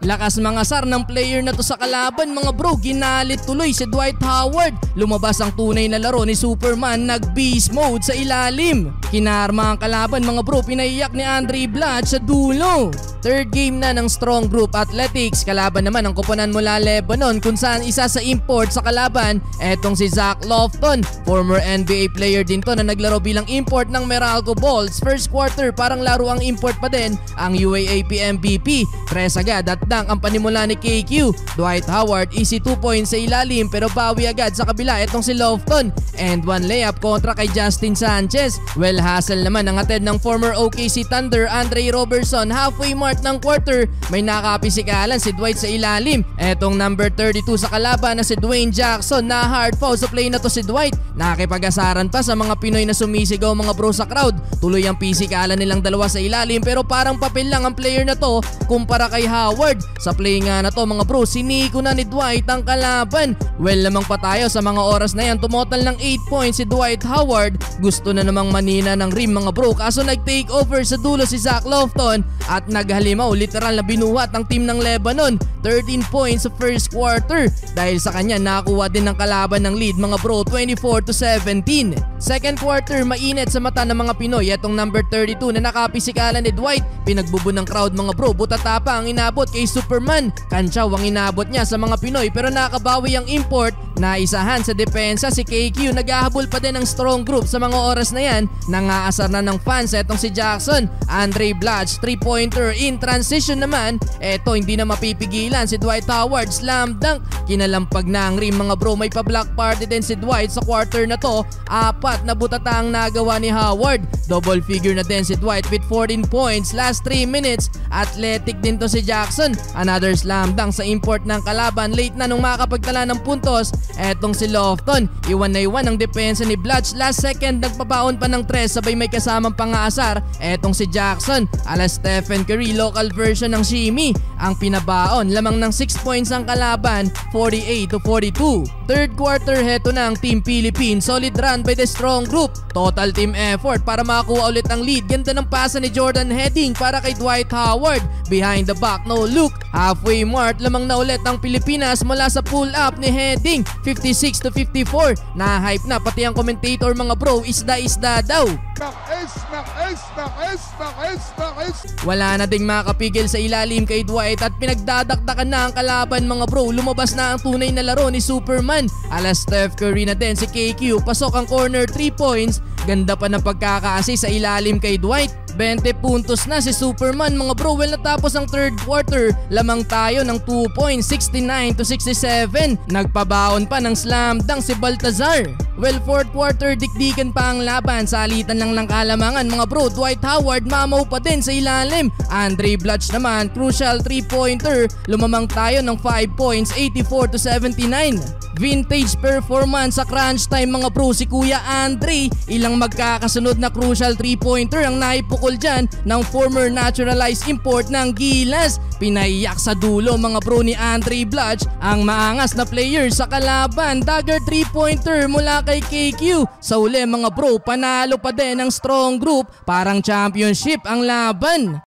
Lakas mangasar ng player na to sa kalaban mga bro, ginalit tuloy si Dwight Howard. Lumabas ang tunay na laro ni Superman, nag-beast mode sa ilalim. Kinarma ang kalaban mga bro, pinaiyak ni Andre Blatche sa dulo. Third game na ng Strong Group Athletics, kalaban naman ang koponan mula Lebanon kung saan isa sa import sa kalaban, etong si Zach Lofton. Former NBA player din to na naglaro bilang import ng Meralco Bolts. First quarter parang laro ang import pa din ang UAAP MVP. Tres agad at dunk ang panimula ni KQ. Dwight Howard easy 2 points sa ilalim pero bawi agad sa kabila etong si Lofton. And one layup kontra kay Justin Sanchez. Well hustle naman ang atid ng former OKC Thunder Andre Robertson. Halfway mark ng quarter may nakapisikalan si Dwight sa ilalim. Etong number 32 sa kalaban na si Dwayne Jackson, na hard foul sa play na to si Dwight. Nakipag-asaran pa sa mga Pinoy na sumisigaw mga bro sa crowd. Tuloy ang pisikalan nilang dalawa sa ilalim pero parang papel lang ang player na to kumpara kay Howard. Sa play nga na to mga bro, siniko na ni Dwight ang kalaban. Well lamang pa tayo sa mga oras na yan, tumotal ng 8 points si Dwight Howard. Gusto na namang manina ng rim mga bro, kaso nag-take over sa dulo si Zach Lofton at naghalimaw, literal na binuhat ang team ng Lebanon. 13 points sa first quarter. Dahil sa kanya nakakuha din ng kalaban ng lead mga bro, 24-17. Second quarter mainit sa mata ng mga Pinoy. Etong number 32 na nakapisikalan ni Dwight, pinagbubo ng crowd mga bro. Butatapa ang inabot kay Superman. Kantsaw ang inabot niya sa mga Pinoy pero nakabawi ang import. Naisahan sa depensa si KQ. Naghahabol pa din ng Strong Group sa mga oras na yan. Nangaasar na ng fans etong si Jackson. Andre Blatche 3-pointer in transition naman. Eto hindi na mapipigilan si Dwight Howard, slam dunk. Kinalampag na ang rim mga bro. May pa-block party din si Dwight sa quarter na to. 4 na butata ang nagawa ni Howard. Double figure na din si Dwight with 14 points last 3 minutes. Athletic din to si Jackson. Another slam dunk sa import ng kalaban. Late na nung makakapagtala ng puntos. Etong si Lofton, iwan na iwan ang depensa ni Blatche. Last second nagpabaon pa ng 3 sabay may kasamang pangaasar. Etong si Jackson, ala Stephen Curry, local version ng Shimmy. Ang pinabaon, lamang ng 6 points ang kalaban, 48-42. Third quarter, heto na ang Team Philippines. Solid run by the Strong Group. Total team effort para makakuha ulit ang lead. Ganda ng pasa ni Jordan Heading para kay Dwight Howard. Behind the back, no look. Halfway mark, lamang na ulit ang Pilipinas mula sa pull-up ni Heading. 56-54. Na-hype na pati ang commentator mga bro. Isda-isda daw. Wala na ding makapigil sa ilalim kay Dwight at pinagdadakdakan na ang kalaban mga bro. Lumabas na ang tunay na laro ni Superman. Ala Steph Curry na din si KQ. Pasok ang corner 3 points. Ganda pa ng pagkaka-assist sa ilalim kay Dwight. 20 puntos na si Superman mga bro. Well natapos ang third quarter, lamang tayo ng 2 points, 69-67. Nagpabaon pa ng slam dunk si Baltazar. Well fourth quarter, dikdikan pa ang laban. Salitan lang ng kalamangan mga bro. Dwight Howard mamaw pa din sa ilalim. Andre Blatche naman, crucial 3-pointer. Lumamang tayo ng 5 points, 84-79. Vintage performance sa crunch time mga bro. Si Kuya Andre, ilang magkakasunod na crucial 3-pointer ang naipukol dyan ng former naturalized import ng Gilas. Pinaiyak sa dulo mga bro ni Andre Blatche ang maangas na player sa kalaban. Dagger 3-pointer mula kay KQ. Sa uli mga bro, panalo pa din ang Strong Group. Parang championship ang laban.